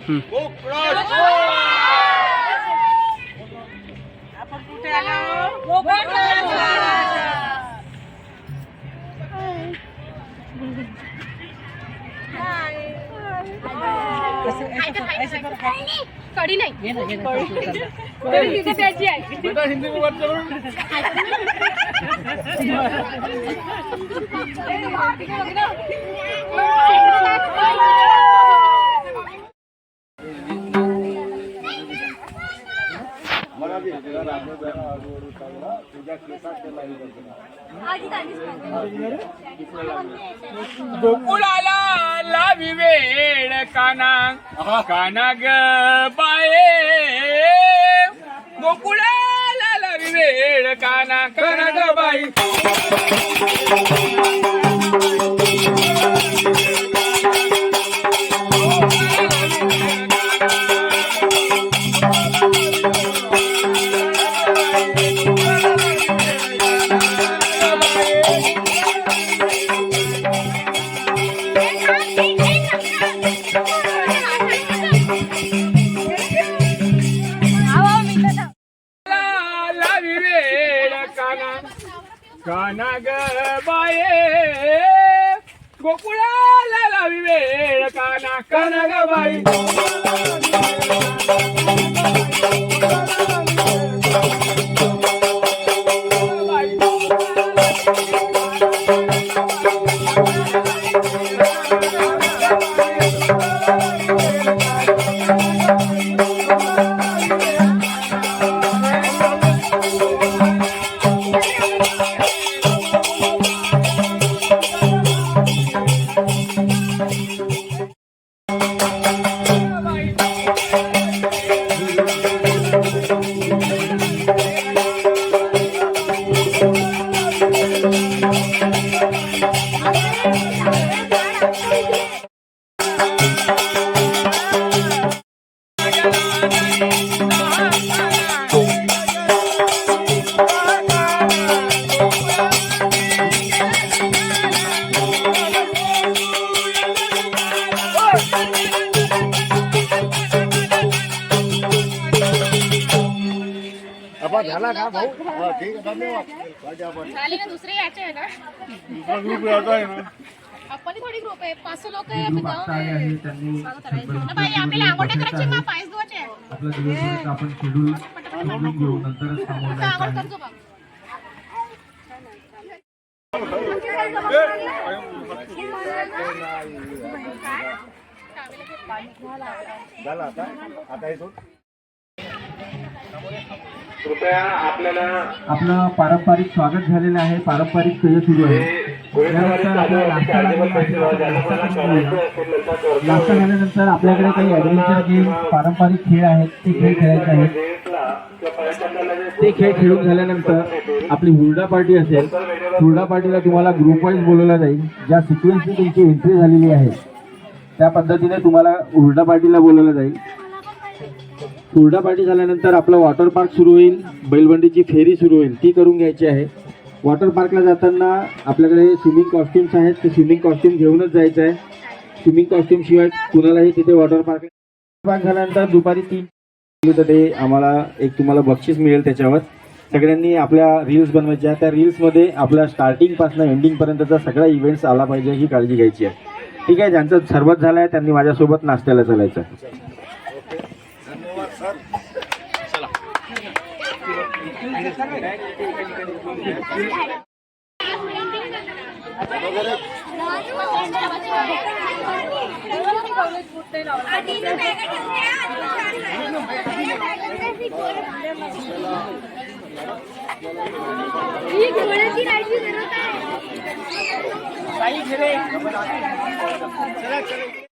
आपण कुठे आलो? ऐसे करो कड़ी नहीं ये ना तेरी चीजें कैसी है बेटा हिंदी में बात करो। मला भी तेरा राम में बैठा और उतारा तुझा केसा केला ही गोकुळाला लावी वेळ काना काना ग बाये गोकुळाला लावी वेळ काना काना ग बाई काना ग बाये गोकुळाला लावी वेळ काना काना ग बाई झाला का भाऊ? ठीक है धन्यवाद। झाले ना दुसरे याचे आहे ना दूसरा ग्रुप आता है ना आपण थोडी ग्रुप आहे 500 लोक आहे आपण गाव आहे बाई आपल्याला आंघोळ करायची का पायस धुवायचे आपला दिवसभराचा आपण शेड्यूल समजून घेऊ नंतरच कामावर जायचं आंघोळ आहे. करतो बघ झाला आता हे सोड कृपया आपल्याला आपलं पारंपरिक स्वागत झालेलं आहे. पारंपरिक पेय सुरू आहे. त्यानंतर आपल्याला नाश्ता झाल्यानंतर आपल्याकडे काही ॲडव्हेंचर गेम पारंपरिक खेळ आहेत ते खेळ खेळायचे आहेत. ते खेळ खेळून झाल्यानंतर आपली हुरडा पार्टी असेल. हुरडा पार्टीला तुम्हाला ग्रुप वाईज बोलवलं जाईल. ज्या सिक्वेन्सने तुमची एंट्री झालेली आहे त्या पद्धतीने तुम्हाला हुरडा पार्टीला बोलवलं जाईल. हुरडा पार्टी झाल्यानंतर आपलं वॉटर पार्क सुरू होईल. बैलबंडीची फेरी सुरू होईल ती करून घ्यायची आहे. वॉटर पार्कला जाताना आपल्याकडे स्विमिंग कॉस्ट्युम्स आहेत ते स्विमिंग कॉस्ट्युम घेऊनच जायचं आहे. स्विमिंग कॉस्ट्युम शिवाय कुणालाही तिथे वॉटर पार्क झाल्यानंतर दुपारी 3 ते आम्हाला एक तुम्हाला बक्षीस मिळेल. त्याच्यावर सगळ्यांनी आपल्या रील्स बनवायच्या. त्या रील्समध्ये आपल्या स्टार्टिंगपासून एंडिंगपर्यंतचा सगळा इव्हेंट्स आला पाहिजे ही काळजी घ्यायची आहे. ठीक आहे. ज्यांचं सर्वच झालं आहे त्यांनी माझ्यासोबत नाश्त्याला चालायचं. ही घोड्याची राहायची जरूरत आहे